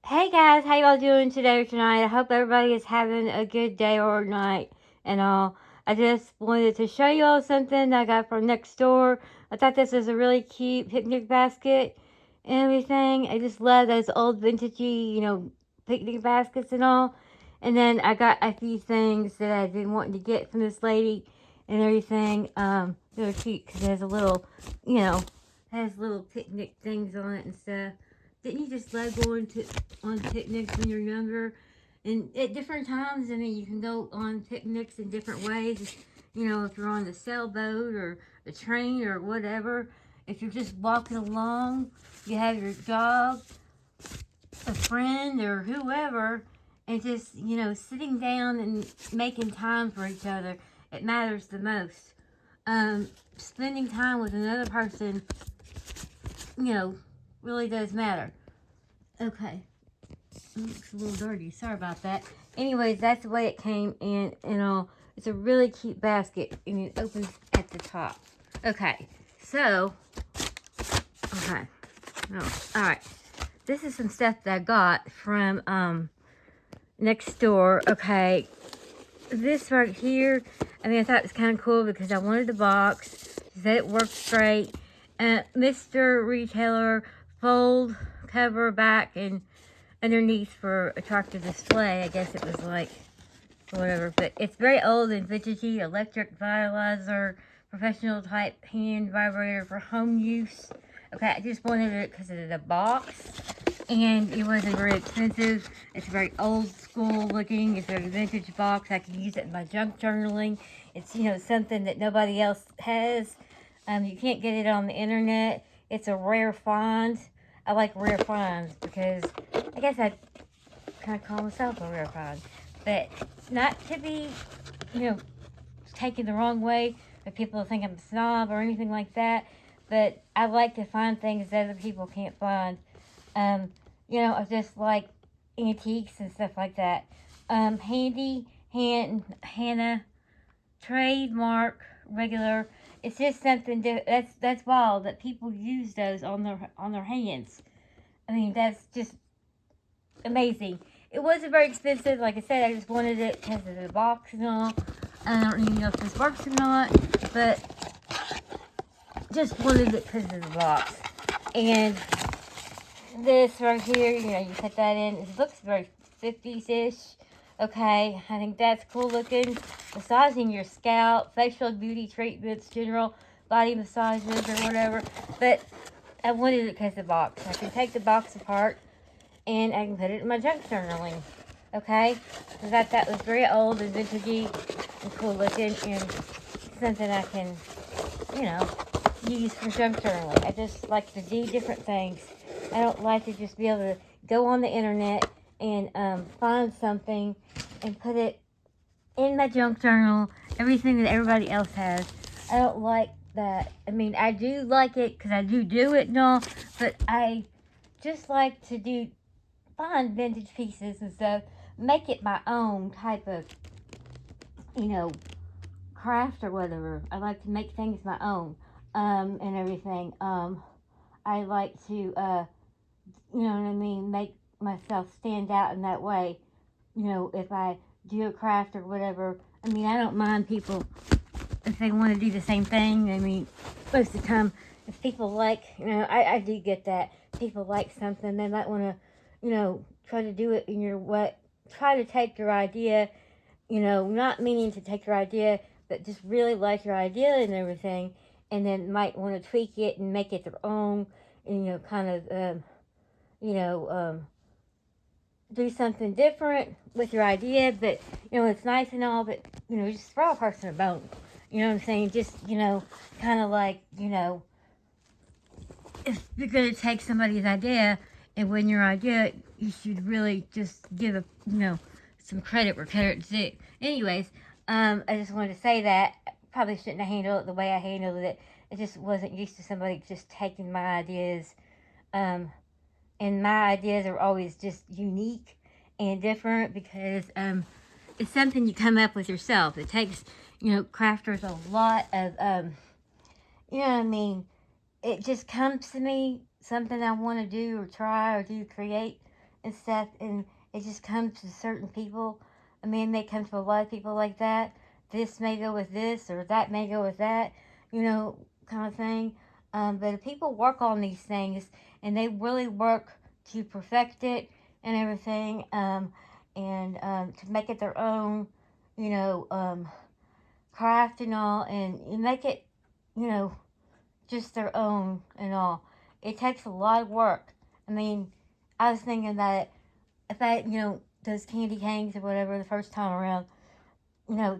Hey guys, how y'all doing today or tonight? I hope everybody is having a good day or night and all. I just wanted to show you all something that I got from next door. I thought this was a really cute picnic basket and everything. I just love those old vintagey, picnic baskets and all. And then I got a few things that I've been wanting to get from this lady and everything. They're cute because it has a little, has little picnic things on it and stuff. Didn't you just love going to on picnics when you're younger? And at different times, I mean, you can go on picnics in different ways. If you're on the sailboat or the train or whatever. If you're just walking along, you have your dog, a friend, or whoever, and just, sitting down and making time for each other. It matters the most. Spending time with another person, really does matter. Okay. It looks a little dirty. Sorry about that. Anyways, that's the way it came in and all. It's a really cute basket and it opens at the top. Okay. So, okay. Oh, alright. This is some stuff that I got from next door. Okay. This right here, I thought it was kind of cool because I wanted the box. She said it works great. Mr. Retailer, fold, cover, back, and underneath for attractive display. I guess it was like whatever, but it's very old and vintagey. Electric vitalizer, professional type hand vibrator for home use. Okay, I just wanted it because of the box, and it wasn't very expensive. It's very old school looking. It's a vintage box. I can use it in my junk journaling. It's something that nobody else has. You can't get it on the internet. It's a rare find. I like rare finds because I guess I kind of call myself a rare find, but not to be, you know, taken the wrong way, or people think I'm a snob or anything like that. But I like to find things that other people can't find. I just like antiques and stuff like that. Hannah, trademark, regular. It's just something that's wild that people use those on their hands. That's just amazing. It wasn't very expensive. Like I said, I just wanted it because of the box and all. I don't even know if this works or not, but just wanted it because of the box. And this right here, you put that in. It looks very 50s-ish. Okay, I think that's cool looking. Massaging your scalp, facial beauty treatments, general body massages or whatever. But I wanted it because of the box. I can take the box apart and I can put it in my junk journaling. Okay? I thought that was very old and vintagey and cool looking and something I can, use for junk journaling. I just like to do different things. I don't like to just be able to go on the internet and find something and put it in my junk journal, everything that everybody else has. I don't like that. I do like it because I do it and all, but I just like to find vintage pieces and stuff, make it my own type of, craft or whatever. I like to make things my own, and everything. I like to, make myself stand out in that way. If I do a craft or whatever. I don't mind people if they want to do the same thing. Most of the time, if people like, I do get that. People like something, they might want to, try to do it in your way. Try to take your idea, not meaning to take your idea, but just really like your idea and everything, and then might want to tweak it and make it their own, and, kind of, you know, um, do something different with your idea, but, it's nice and all, but, just throw a person a bone. You know what I'm saying? Just, kind of like, if you're going to take somebody's idea and win your idea, you should really just give some credit where credit's due. Anyways, I just wanted to say that. Probably shouldn't have handled it the way I handled it. I just wasn't used to somebody just taking my ideas. And my ideas are always just unique and different because it's something you come up with yourself. It takes, crafters a lot of, it just comes to me, something I want to do or try or do create and stuff, and it just comes to certain people. I mean, it may come to a lot of people like that. This may go with this, or that may go with that, kind of thing. But if people work on these things and they really work to perfect it and everything, and to make it their own, you know, craft and all, and you make it, you know, just their own and all. It takes a lot of work. I mean, I was thinking that if those candy canes or whatever the first time around,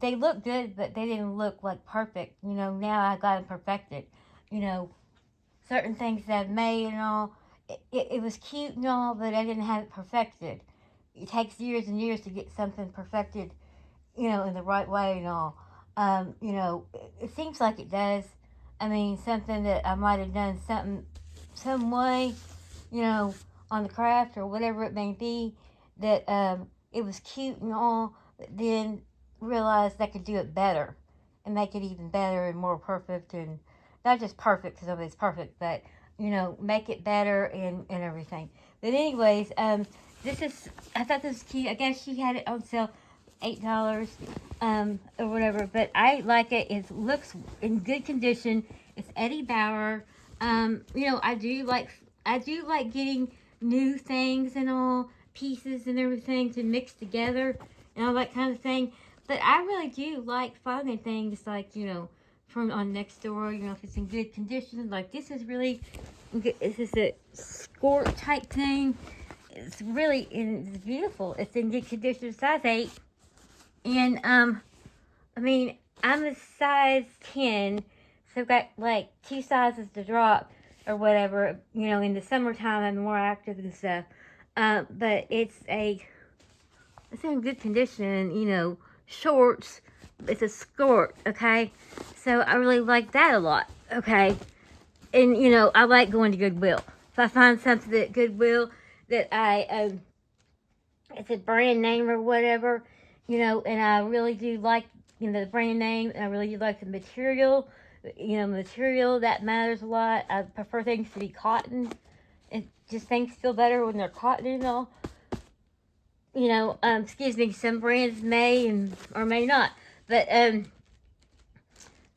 they look good, but they didn't look like perfect. Now I got them perfected. You know, certain things that I've made and all, it was cute and all, but I didn't have it perfected. It takes years and years to get something perfected, in the right way and all. It seems like it does. I mean, something that I might have done some way, on the craft or whatever it may be, that it was cute and all, but then realized I could do it better and make it even better and more perfect, and not just perfect because nobody's perfect, but make it better and everything. But anyways, I thought this was cute. I guess she had it on sale, $8, or whatever. But I like it. It looks in good condition. It's Eddie Bauer. I do like getting new things and all, pieces and everything to mix together and all that kind of thing. But I really do like finding things like, from on Nextdoor, if it's in good condition. Like this is really good. This is a skort type thing. It's beautiful. It's in good condition, size 8. And, I mean, I'm a size 10, so I've got like 2 sizes to drop or whatever. In the summertime, I'm more active and stuff. But it's in good condition, shorts. It's a skirt, okay? So I really like that a lot, okay? And, I like going to Goodwill. If I find something at Goodwill that it's a brand name or whatever, and I really do like, the brand name, and I really do like the material, material that matters a lot. I prefer things to be cotton. It just things feel better when they're cotton and all. Excuse me, some brands may or may not, but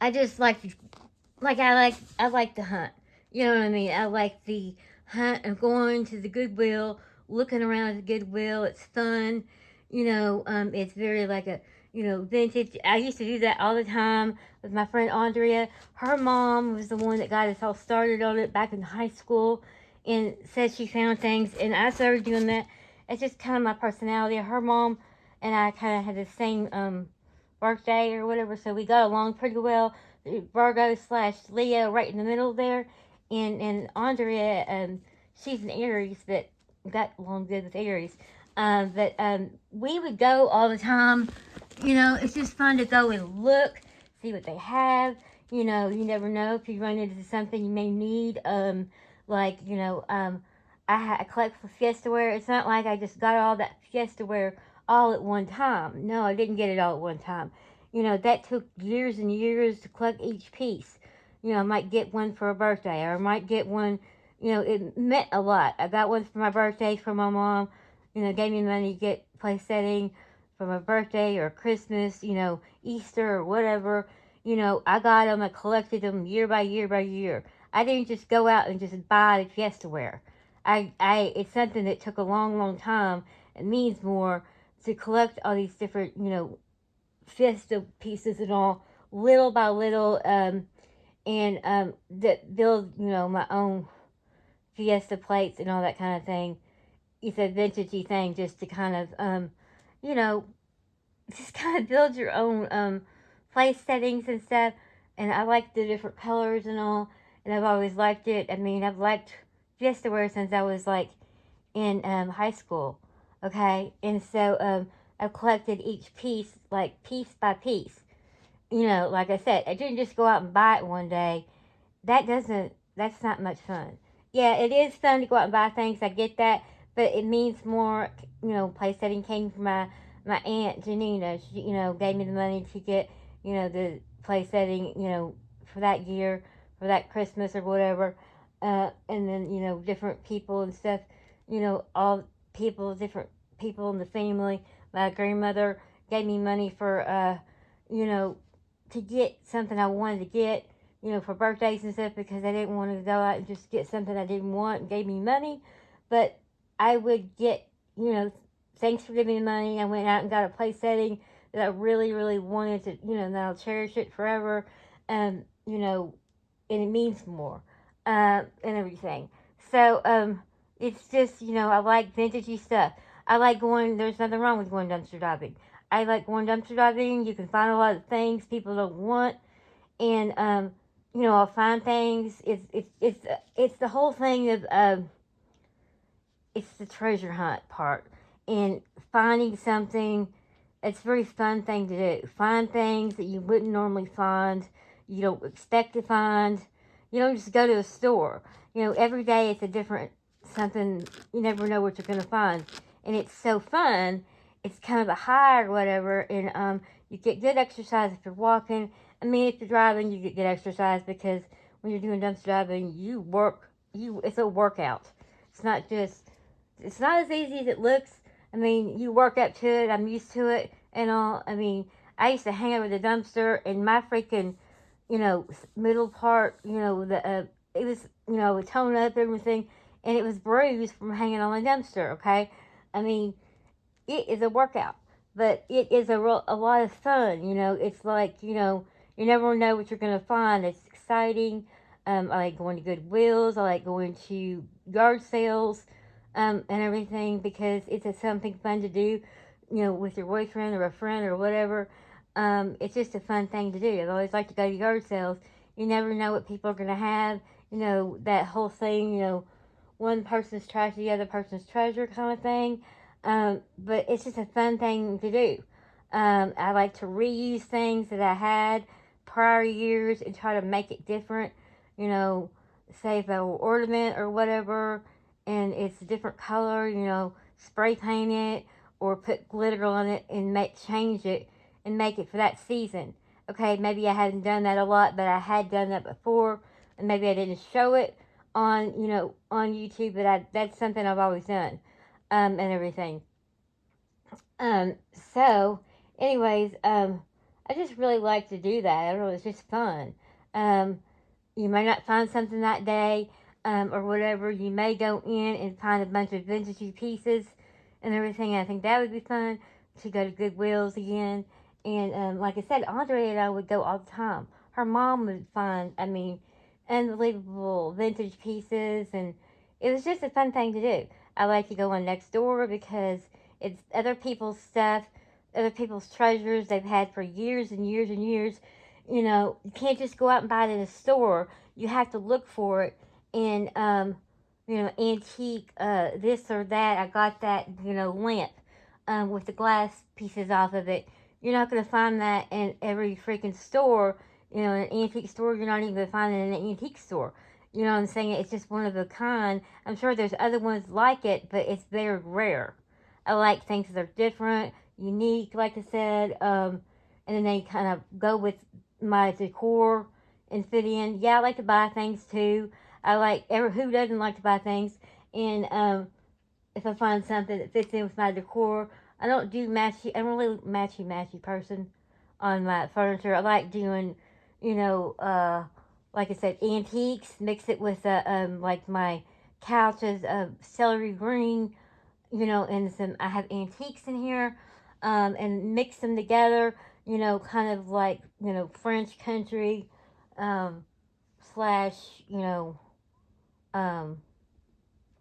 I just like I like to hunt. You know what I mean? I like the hunt of going to the Goodwill, looking around at the Goodwill. It's fun. It's very like a vintage. I used to do that all the time with my friend Andrea. Her mom was the one that got us all started on it back in high school, and said she found things, and I started doing that. It's just kind of my personality. Her mom and I kind of had the same birthday or whatever, so we got along pretty well. Virgo/Leo, right in the middle there, and Andrea, she's an Aries, but got along good with Aries. But we would go all the time. It's just fun to go and look, see what they have. You never know if you run into something you may need. I collect for Fiesta wear. It's not like I just got all that Fiesta wear all at one time. No, I didn't get it all at one time. That took years and years to collect each piece. I might get one for a birthday, or I might get one, it meant a lot. I got one for my birthday from my mom, gave me money to get place setting for my birthday or Christmas, Easter or whatever. I got them, I collected them year by year by year. I didn't just go out and just buy the Fiesta wear. It's something that took a long, long time. It means more to collect all these different, Fiesta pieces and all, little by little, and that build, my own Fiesta plates and all that kind of thing. It's a vintagey thing just to kind of, you know, just kind of build your own place settings and stuff. And I like the different colors and all, and I've always liked it. I mean, I've liked Fiesta wear since I was like in high school, okay? And so I've collected each piece, like piece by piece. Like I said, I didn't just go out and buy it one day. That's not much fun. Yeah, it is fun to go out and buy things, I get that, but it means more, place setting came from my aunt Janina. She, gave me the money to get, the place setting, for that year, for that Christmas or whatever. And then, different people and stuff, all different people in the family. My grandmother gave me money for, you know, to get something I wanted to get, you know, for birthdays and stuff because I didn't want to go out and just get something I didn't want and gave me money. But I would get, you know, thanks for giving me money. I went out and got a place setting that I really, really wanted to, you know, and I'll cherish it forever. You know, and it means more, and everything. So, it's just, you know, I like vintagey stuff. I like going, there's nothing wrong with going dumpster diving. I like going dumpster diving. You can find a lot of things people don't want. And, you know, I'll find things. It's the whole thing of, it's the treasure hunt part. And finding something, it's a very fun thing to do. Find things that you wouldn't normally find, you don't expect to find. You don't just go to a store. You know, every day it's a different something. You never know what you're going to find. And it's so fun. It's kind of a high or whatever. And you get good exercise if you're walking. I mean, if you're driving, you get good exercise because when you're doing dumpster diving, it's a workout. It's not just, it's not as easy as it looks. I mean, you work up to it. I'm used to it and all. I mean, I used to hang over the dumpster and my freaking, you know, middle part, you know, it was, you know, toned up and everything, and it was bruised from hanging on the dumpster. Okay, I mean, it is a workout, but it is a lot of fun. You know, it's like, you know, you never know what you're gonna find. It's exciting. I like going to Goodwills. I like going to yard sales, and everything because it's something fun to do. You know, with your boyfriend or a friend or whatever. It's just a fun thing to do. I always like to go to yard sales. You never know what people are gonna have. You know, that whole thing. You know, one person's trash, the other person's treasure kind of thing. But it's just a fun thing to do. I like to reuse things that I had prior years and try to make it different. You know, say if an ornament or whatever, and it's a different color. You know, spray paint it or put glitter on it and change it and make it for that season. Okay, maybe I hadn't done that a lot, but I had done that before, and maybe I didn't show it on, you know, on YouTube, but that's something I've always done, and everything. Um, so, anyways, I just really like to do that. I don't know, it's just fun. Um, you may not find something that day, or whatever. You may go in and find a bunch of vintage pieces and everything. I think that would be fun to go to Goodwills again. And like I said, Andre and I would go all the time. Her mom would find, I mean, unbelievable vintage pieces, and it was just a fun thing to do. I like to go on Nextdoor because it's other people's stuff, other people's treasures they've had for years and years and years. You know, you can't just go out and buy it in a store. You have to look for it in, you know, antique, this or that. I got that, you know, lamp, with the glass pieces off of it. You're not going to find that in every freaking store. You know, an antique store, you're not even going to find it in an antique store. You know what I'm saying? It's just one of a kind. I'm sure there's other ones like it, but it's very rare. I like things that are different, unique, like I said, and then they kind of go with my decor and fit in. Yeah, I like to buy things too. I like, who doesn't like to buy things? And if I find something that fits in with my decor, I don't do matchy. I'm a really matchy person on my furniture. I like doing, you know, like I said, antiques. Mix it with like my couches of celery green, you know, and some. I have antiques in here, and mix them together. You know, kind of like, you know, French country, um, slash, you know, um,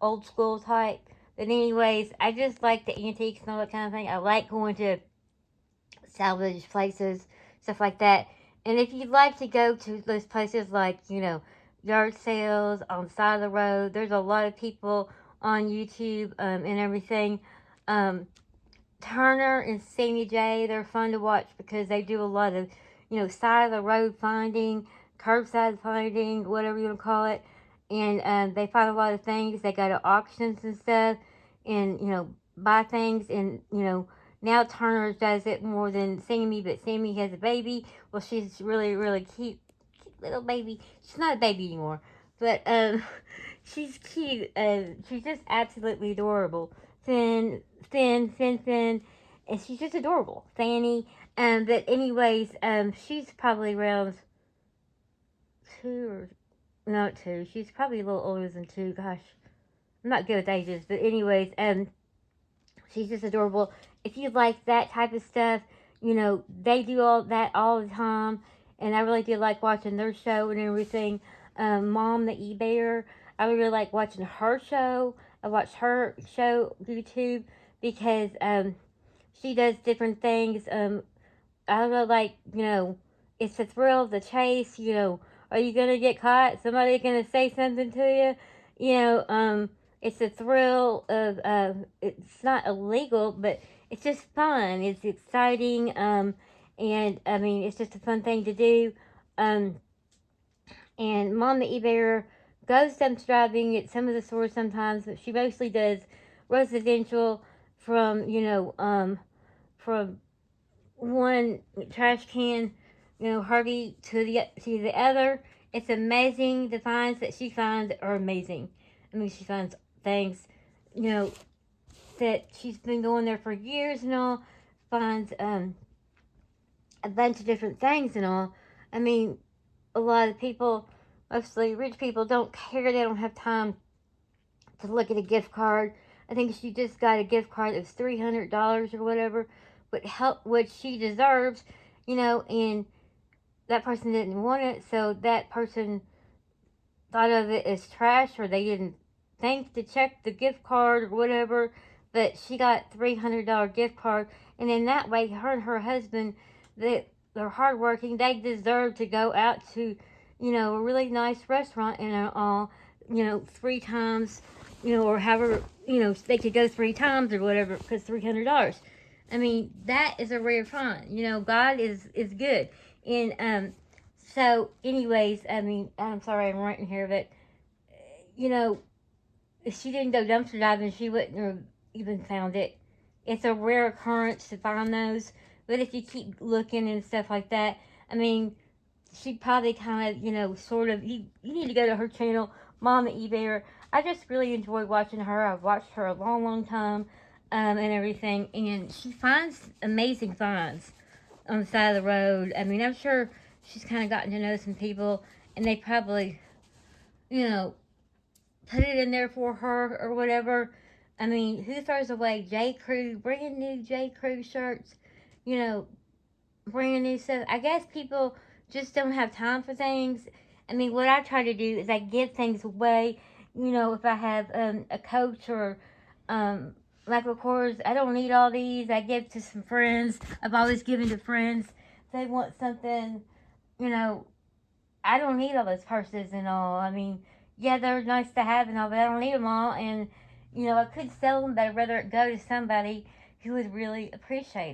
old school type. But anyways, I just like the antiques and all that kind of thing. I like going to salvage places, stuff like that. And if you'd like to go to those places like, you know, yard sales on the side of the road, there's a lot of people on YouTube, and everything. Um, Turner and Sammy J, they're fun to watch because they do a lot of, you know, side of the road finding, curbside finding, whatever you want to call it. And they find a lot of things. They go to auctions and stuff and, you know, buy things. And, you know, now Turner does it more than Sammy, but Sammy has a baby. Well, she's really, really cute, cute little baby. She's not a baby anymore, but she's cute. She's just absolutely adorable. Finn, and she's just adorable, Fanny. But anyways, she's probably around 2 or not 2. She's probably a little older than 2. Gosh, I'm not good with ages, but anyways, she's just adorable. If you like that type of stuff, they do all that all the time, and I really do like watching their show and everything. Mom the E-Bear, I really like watching her show. I watch her show YouTube because she does different things. I really like, it's the thrill of the chase. Are you gonna get caught? Somebody gonna say something to you? It's the thrill of it's not illegal, but it's just fun. It's exciting. And I mean, it's just a fun thing to do. And Mom the E-Bear goes dumpster driving at some of the stores sometimes, but she mostly does residential from, from one trash can, Harvey to the other. It's amazing. The finds that she finds are amazing. I mean, she finds things, that she's been going there for years and all. Finds a bunch of different things and all. I mean, a lot of people, mostly rich people, don't care. They don't have time to look at a gift card. I think she just got a gift card that's $300 or whatever, what she deserves, and that person didn't want it, so that person thought of it as trash, or they didn't think to check the gift card or whatever. But she got $300 gift card, and in that way, her and her husband, they're hardworking. They deserve to go out to, a really nice restaurant and all, 3 times, or however, they could go 3 times or whatever because $300. I mean, that is a rare find. God is good. And so, anyways, I mean, I'm sorry I'm writing here, but if she didn't go dumpster diving, she wouldn't have even found it. It's a rare occurrence to find those, but if you keep looking and stuff like that, I mean, she probably kind of, sort of. You need to go to her channel, Mom the E-Bear. I just really enjoy watching her. I've watched her a long, long time, and everything, and she finds amazing finds on the side of the road. I mean, I'm sure she's kind of gotten to know some people, and they probably, put it in there for her or whatever. I mean, who throws away J. Crew, brand new J. Crew shirts, brand new stuff? I guess people just don't have time for things. I mean, what I try to do is I give things away. If I have a coach or Michael Kors, I don't need all these. I give to some friends. I've always given to friends. If they want something, I don't need all those purses and all. I mean, yeah, they're nice to have and all, but I don't need them all. And, I could sell them, but I'd rather it go to somebody who would really appreciate it.